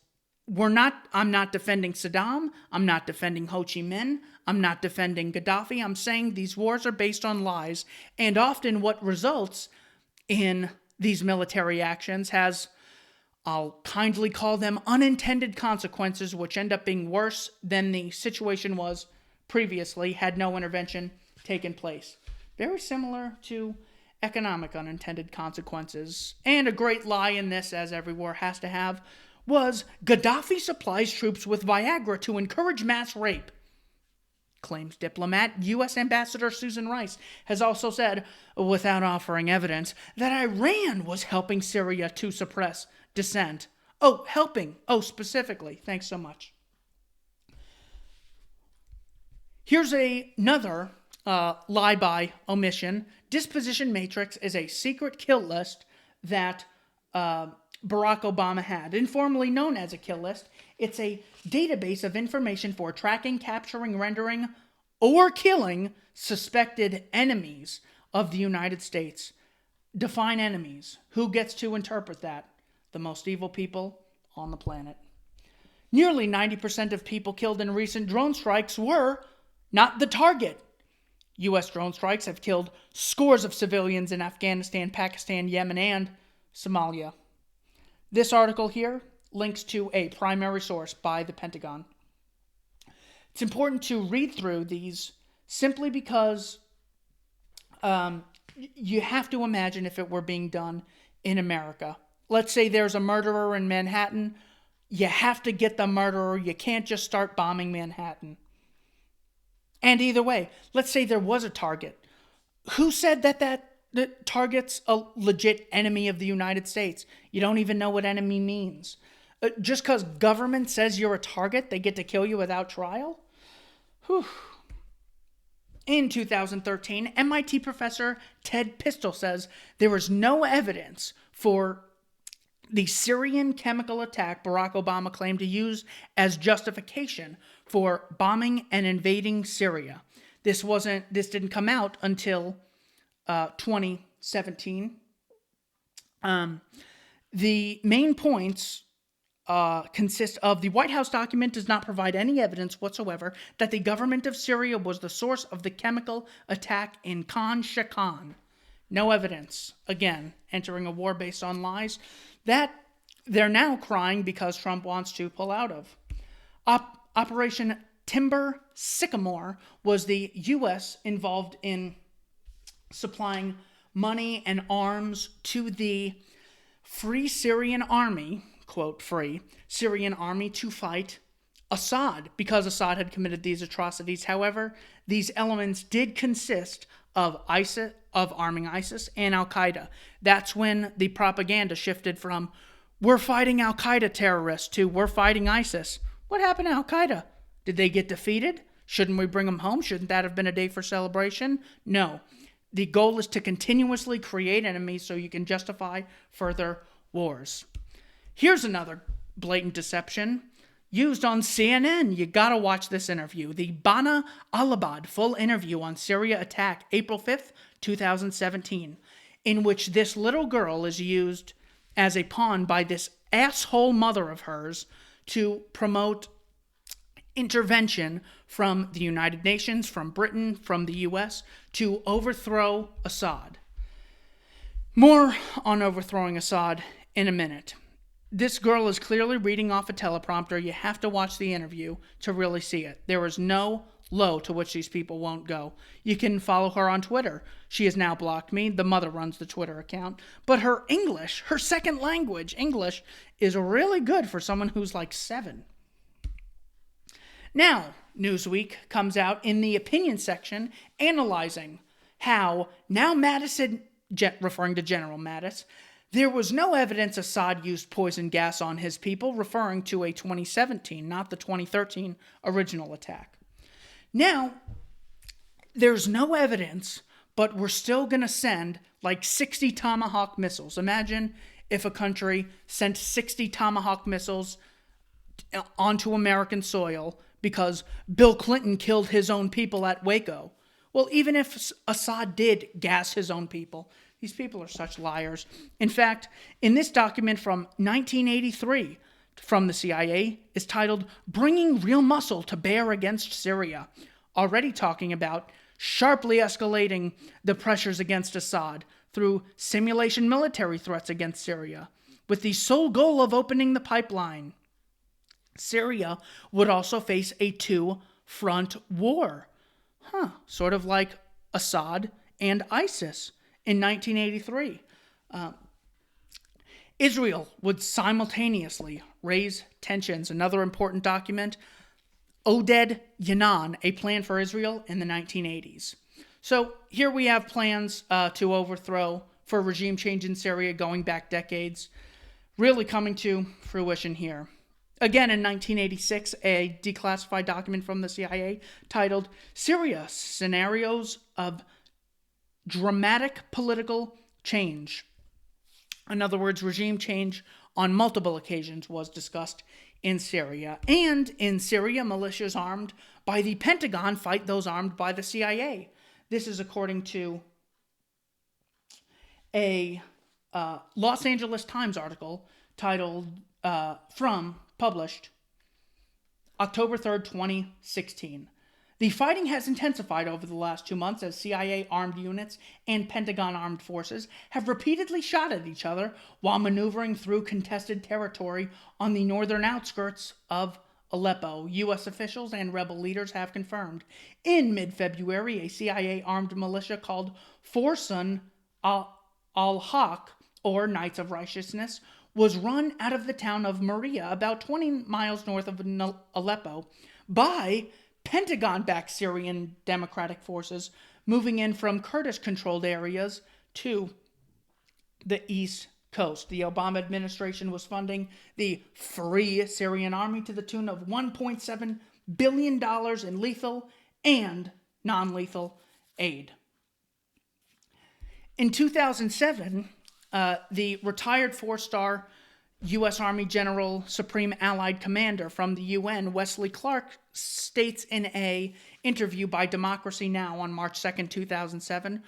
I'm not defending Saddam, I'm not defending Ho Chi Minh, I'm not defending Gaddafi. I'm saying these wars are based on lies, and often what results in these military actions has, I'll kindly call them unintended consequences, which end up being worse than the situation was previously had no intervention taken place. Very similar to economic unintended consequences. And a great lie in this, as every war has to have, was Gaddafi supplies troops with Viagra to encourage mass rape. Claims diplomat U.S. Ambassador Susan Rice has also said, without offering evidence, that Iran was helping Syria to suppress dissent. Helping. Specifically. Thanks so much. Here's another lie by omission. Disposition Matrix is a secret kill list that Barack Obama had, informally known as a kill list. It's a database of information for tracking, capturing, rendering, or killing suspected enemies of the United States. Define enemies. Who gets to interpret that? The most evil people on the planet. Nearly 90% of people killed in recent drone strikes were not the target. U.S. drone strikes have killed scores of civilians in Afghanistan, Pakistan, Yemen, and Somalia. This article here links to a primary source by the Pentagon. It's important to read through these simply because you have to imagine if it were being done in America. Let's say there's a murderer in Manhattan. You have to get the murderer. You can't just start bombing Manhattan. And either way, let's say there was a target. Who said that target's a legit enemy of the United States? You don't even know what enemy means. Just because government says you're a target, they get to kill you without trial? Whew. In 2013, MIT professor Ted Pistol says there was no evidence for the Syrian chemical attack Barack Obama claimed to use as justification for bombing and invading Syria. This didn't come out until 2017. The main points consists of: the White House document does not provide any evidence whatsoever that the government of Syria was the source of the chemical attack in Khan Sheikhan. No evidence. Again, entering a war based on lies that they're now crying because Trump wants to pull out of. Operation Timber Sycamore was the U.S. involved in supplying money and arms to the Free Syrian Army, quote, Free Syrian Army, to fight Assad, because Assad had committed these atrocities. However, these elements did consist of ISIS, of arming ISIS and Al-Qaeda. That's when the propaganda shifted from "we're fighting Al-Qaeda terrorists" to "we're fighting ISIS." What happened to Al-Qaeda? Did they get defeated? Shouldn't we bring them home? Shouldn't that have been a day for celebration? No. The goal is to continuously create enemies so you can justify further wars. Here's another blatant deception used on CNN. You gotta watch this interview. The Bana Alabad full interview on Syria attack, April 5th, 2017, in which this little girl is used as a pawn by this asshole mother of hers to promote intervention from the United Nations, from Britain, from the US, to overthrow Assad. More on overthrowing Assad in a minute. This girl is clearly reading off a teleprompter. You have to watch the interview to really see it. There is no low to which these people won't go. You can follow her on Twitter. She has now blocked me. The mother runs the Twitter account. But her English, her second language, English, is really good for someone who's like 7. Now, Newsweek comes out in the opinion section analyzing how now Madison, referring to General Mattis, there was no evidence Assad used poison gas on his people, referring to a 2017, not the 2013 original attack. Now, there's no evidence, but we're still going to send like 60 Tomahawk missiles. Imagine if a country sent 60 Tomahawk missiles onto American soil because Bill Clinton killed his own people at Waco. Well, even if Assad did gas his own people, these people are such liars. In fact, in this document from 1983 from the CIA is titled "Bringing Real Muscle to Bear Against Syria," already talking about sharply escalating the pressures against Assad through simulation military threats against Syria, with the sole goal of opening the pipeline. Syria would also face a 2-front war. Sort of like Assad and ISIS in 1983. Israel would simultaneously raise tensions. Another important document, Oded Yanan, a plan for Israel in the 1980s. So here we have plans to overthrow, for regime change in Syria going back decades, really coming to fruition here. Again, in 1986, a declassified document from the CIA titled "Syria, Scenarios of Dramatic Political Change." In other words, regime change on multiple occasions was discussed in Syria. And in Syria, militias armed by the Pentagon fight those armed by the CIA. This is according to a Los Angeles Times article titled, published October 3rd, 2016. The fighting has intensified over the last 2 months as CIA armed units and Pentagon armed forces have repeatedly shot at each other while maneuvering through contested territory on the northern outskirts of Aleppo, U.S. officials and rebel leaders have confirmed. In mid-February, a CIA armed militia called Forsun al-Haq, or Knights of Righteousness, was run out of the town of Maria, about 20 miles north of Aleppo, by Pentagon-backed Syrian Democratic forces moving in from Kurdish-controlled areas to the East Coast. The Obama administration was funding the Free Syrian Army to the tune of $1.7 billion in lethal and non-lethal aid. In 2007, the retired 4-star U.S. Army General Supreme Allied Commander from the UN, Wesley Clark, states in an interview by Democracy Now! On March 2nd, 2007,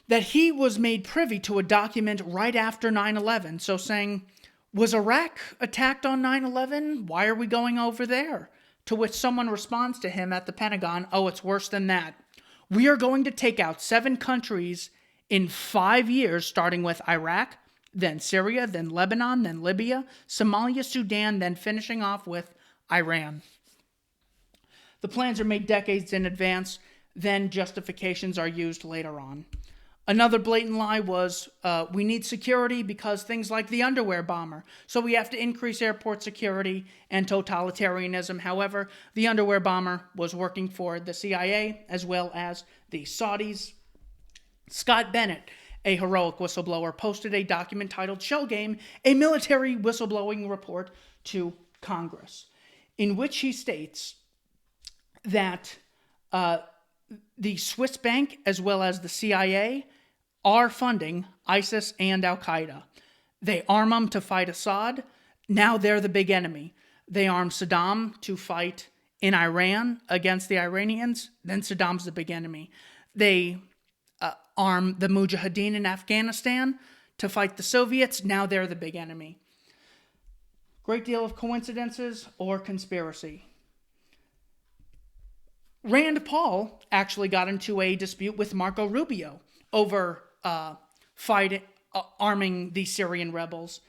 that he was made privy to a document right after 9/11, so saying, Was Iraq attacked on 9/11? Why are we going over there? To which someone responds to him at the Pentagon, oh, it's worse than that. We are going to take out 7 countries in 5 years, starting with Iraq, then Syria, then Lebanon, then Libya, Somalia, Sudan, then finishing off with Iran. The plans are made decades in advance, then justifications are used later on. Another blatant lie was, we need security because things like the underwear bomber. So we have to increase airport security and totalitarianism. However, the underwear bomber was working for the CIA as well as the Saudis. Scott Bennett, a heroic whistleblower, posted a document titled Shell Game, a military whistleblowing report to Congress, in which he states that the Swiss bank as well as the CIA are funding ISIS and Al-Qaeda. They arm them to fight Assad. Now they're the big enemy. They arm Saddam to fight in Iran against the Iranians. Then Saddam's the big enemy. They arm the Mujahadeen in Afghanistan to fight the Soviets. Now they're the big enemy. Great deal of coincidences or conspiracy. Rand Paul actually got into a dispute with Marco Rubio over arming the Syrian rebels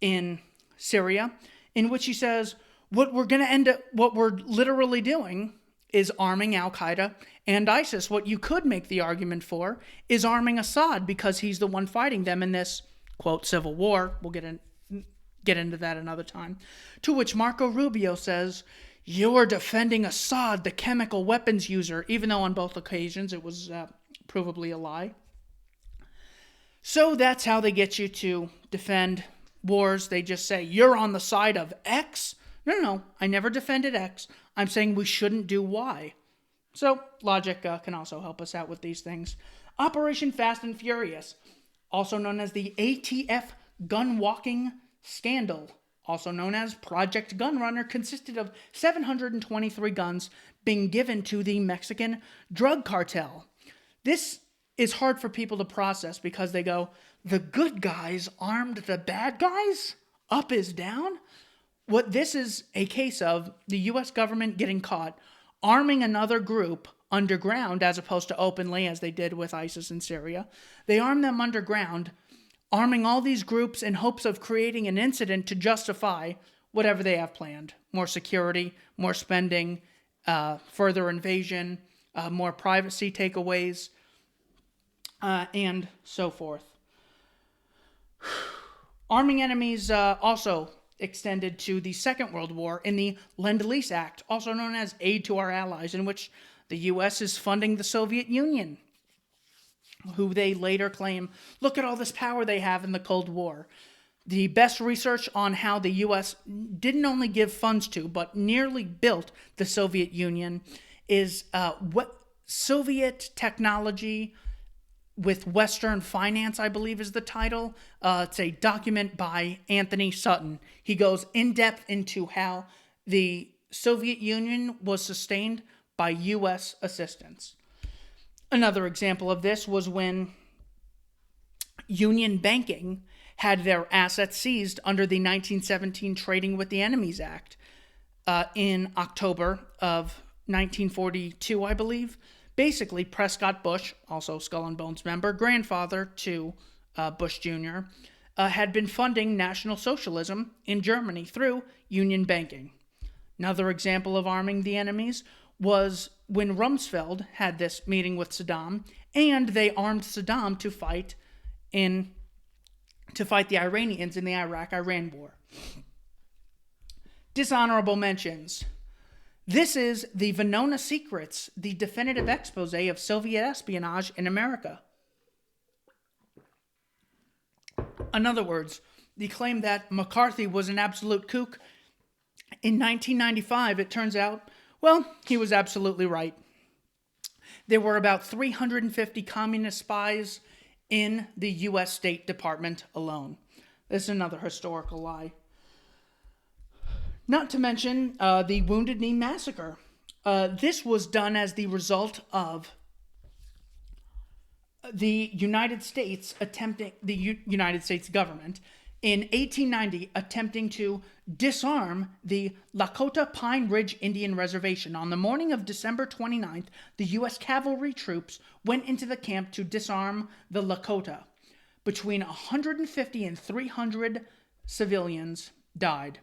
in Syria, in which he says, what we're literally doing is arming Al-Qaeda and ISIS. What you could make the argument for is arming Assad because he's the one fighting them in this, quote, civil war. We'll get into that another time. To which Marco Rubio says, you're defending Assad, the chemical weapons user, even though on both occasions it was provably a lie. So that's how they get you to defend wars. They just say, you're on the side of X. No, I never defended X. I'm saying we shouldn't do Y. So logic can also help us out with these things. Operation Fast and Furious, also known as the ATF gun walking scandal, also known as Project Gunrunner, consisted of 723 guns being given to the Mexican drug cartel. This is hard for people to process because they go, the good guys armed the bad guys? Up is down? What this is a case of, the U.S. government getting caught arming another group underground as opposed to openly as they did with ISIS in Syria. They arm them underground, arming all these groups in hopes of creating an incident to justify whatever they have planned. More security, more spending, further invasion, more privacy takeaways, and so forth. Arming enemies also extended to the Second World War in the Lend-Lease Act, also known as Aid to Our Allies, in which the U.S. is funding the Soviet Union, who they later claim, look at all this power they have in the Cold War. The best research on how the U.S. didn't only give funds to, but nearly built the Soviet Union is what Soviet technology with Western finance, I believe is the title. It's a document by Anthony Sutton. He goes in depth into how the Soviet Union was sustained by U.S. assistance. Another example of this was when Union Banking had their assets seized under the 1917 Trading with the Enemies Act in October of 1942, I believe. Basically, Prescott Bush, also Skull and Bones member, grandfather to Bush Jr., had been funding National Socialism in Germany through Union Banking. Another example of arming the enemies was when Rumsfeld had this meeting with Saddam, and they armed Saddam to fight the Iranians in the Iraq-Iran war. Dishonorable mentions. This is the Venona Secrets, the definitive expose of Soviet espionage in America. In other words, the claim that McCarthy was an absolute kook. In 1995, it turns out, well, he was absolutely right. There were about 350 communist spies in the U.S. State Department alone. This is another historical lie. Not to mention the Wounded Knee Massacre. This was done as the result of the United States United States government in 1890 attempting to disarm the Lakota Pine Ridge Indian Reservation. On the morning of December 29th, the U.S. cavalry troops went into the camp to disarm the Lakota. Between 150 and 300 civilians died.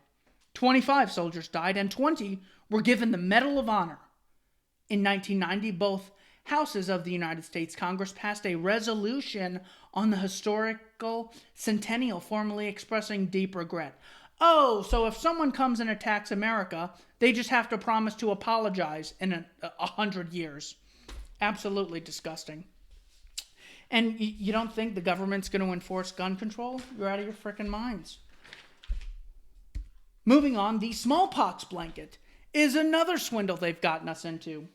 25 soldiers died, and 20 were given the Medal of Honor. In 1990, both houses of the United States Congress passed a resolution on the historical centennial, formally expressing deep regret. Oh, so if someone comes and attacks America, they just have to promise to apologize in 100 years. Absolutely disgusting. And you don't think the government's going to enforce gun control? You're out of your frickin' minds. Moving on, the smallpox blanket is another swindle they've gotten us into.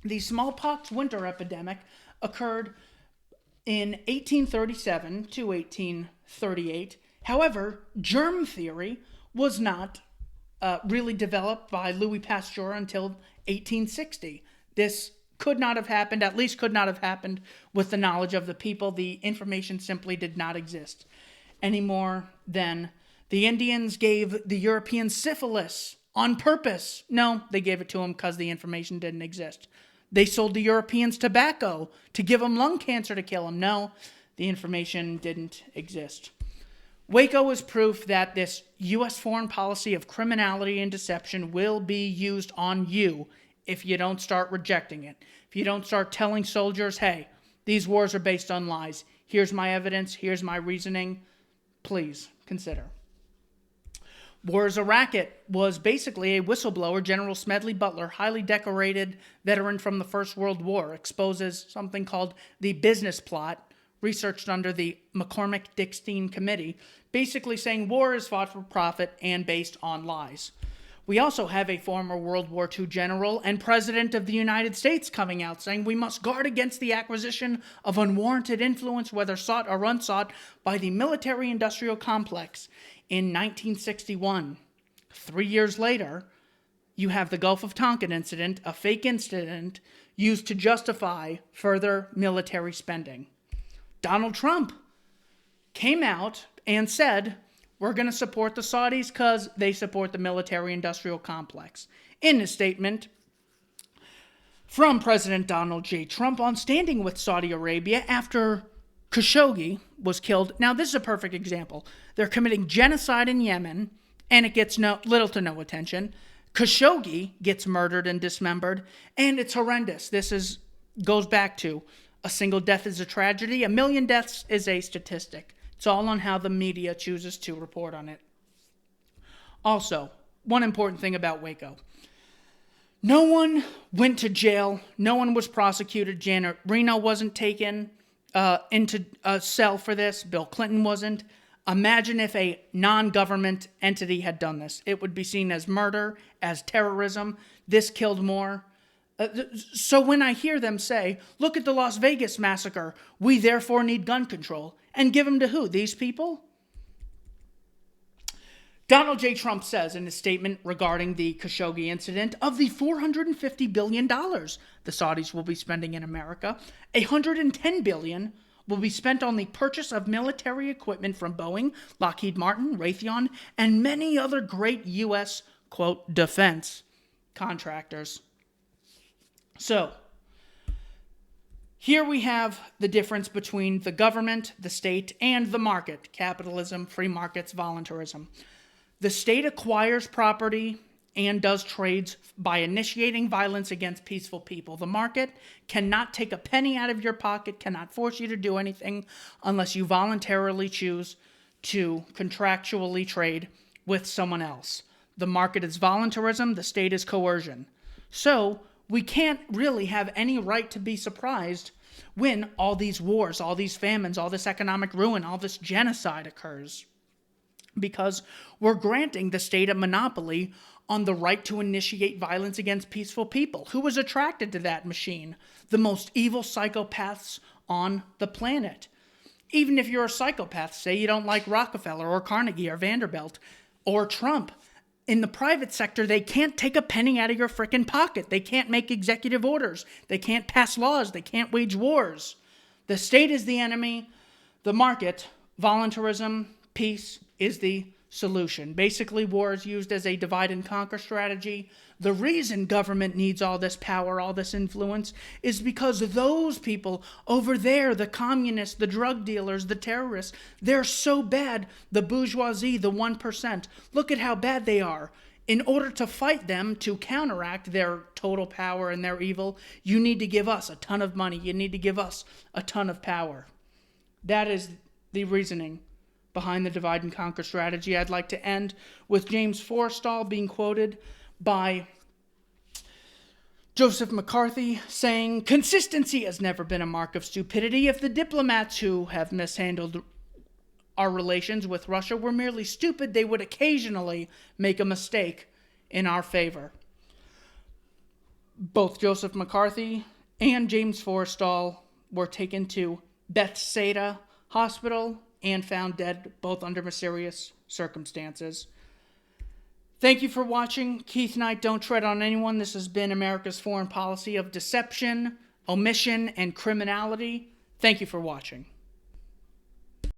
The smallpox winter epidemic occurred in 1837 to 1838. However, germ theory was not really developed by Louis Pasteur until 1860. This could not have happened, at least could not have happened with the knowledge of the people. The information simply did not exist any more than the Indians gave the Europeans syphilis on purpose. No, they gave it to them because the information didn't exist. They sold the Europeans tobacco to give them lung cancer to kill them. No, the information didn't exist. Waco is proof that this U.S. foreign policy of criminality and deception will be used on you if you don't start rejecting it. If you don't start telling soldiers, hey, these wars are based on lies. Here's my evidence. Here's my reasoning. Please consider. War is a Racket was basically a whistleblower. General Smedley Butler, highly decorated veteran from the First World War, exposes something called the business plot, researched under the McCormick-Dickstein Committee, basically saying war is fought for profit and based on lies. We also have a former World War II general and president of the United States coming out saying we must guard against the acquisition of unwarranted influence, whether sought or unsought, by the military-industrial complex. In 1961, 3 years later, you have the Gulf of Tonkin incident, a fake incident used to justify further military spending. Donald Trump came out and said, we're going to support the Saudis because they support the military-industrial complex. In a statement from President Donald J. Trump on standing with Saudi Arabia after Khashoggi was killed. Now, this is a perfect example. They're committing genocide in Yemen, and it gets little to no attention. Khashoggi gets murdered and dismembered, and it's horrendous. This goes back to a single death is a tragedy. 1 million deaths is a statistic. It's all on how the media chooses to report on it. Also, one important thing about Waco. No one went to jail. No one was prosecuted. Janet Reno wasn't taken into a cell for this. Bill Clinton wasn't. Imagine if a non-government entity had done this. It would be seen as murder, as terrorism. This killed more. So when I hear them say, look at the Las Vegas massacre, we therefore need gun control, and give them to who? These people? Donald J. Trump says in his statement regarding the Khashoggi incident, of the $450 billion the Saudis will be spending in America, $110 billion will be spent on the purchase of military equipment from Boeing, Lockheed Martin, Raytheon, and many other great U.S., quote, defense contractors. So, here we have the difference between the government, the state, and the market. Capitalism, free markets, voluntarism. The state acquires property and does trades by initiating violence against peaceful people. The market cannot take a penny out of your pocket, cannot force you to do anything unless you voluntarily choose to contractually trade with someone else. The market is voluntarism, the state is coercion. So, we can't really have any right to be surprised when all these wars, all these famines, all this economic ruin, all this genocide occurs. Because we're granting the state a monopoly on the right to initiate violence against peaceful people. Who was attracted to that machine? The most evil psychopaths on the planet. Even if you're a psychopath, say you don't like Rockefeller or Carnegie or Vanderbilt or Trump, in the private sector, they can't take a penny out of your frickin' pocket. They can't make executive orders. They can't pass laws. They can't wage wars. The state is the enemy. The market, voluntarism, peace is the solution. Basically, war is used as a divide and conquer strategy. The reason government needs all this power, all this influence, is because those people over there, the communists, the drug dealers, the terrorists, they're so bad. The bourgeoisie, the 1%, look at how bad they are. In order to fight them, to counteract their total power and their evil, you need to give us a ton of money. You need to give us a ton of power. That is the reasoning behind the divide and conquer strategy. I'd like to end with James Forrestal being quoted by Joseph McCarthy saying, "Consistency has never been a mark of stupidity. If the diplomats who have mishandled our relations with Russia were merely stupid, they would occasionally make a mistake in our favor." Both Joseph McCarthy and James Forrestal were taken to Bethsaida Hospital and found dead, both under mysterious circumstances. Thank you for watching. Keith Knight, Don't Tread on Anyone. This has been America's foreign policy of deception, omission, and criminality. Thank you for watching.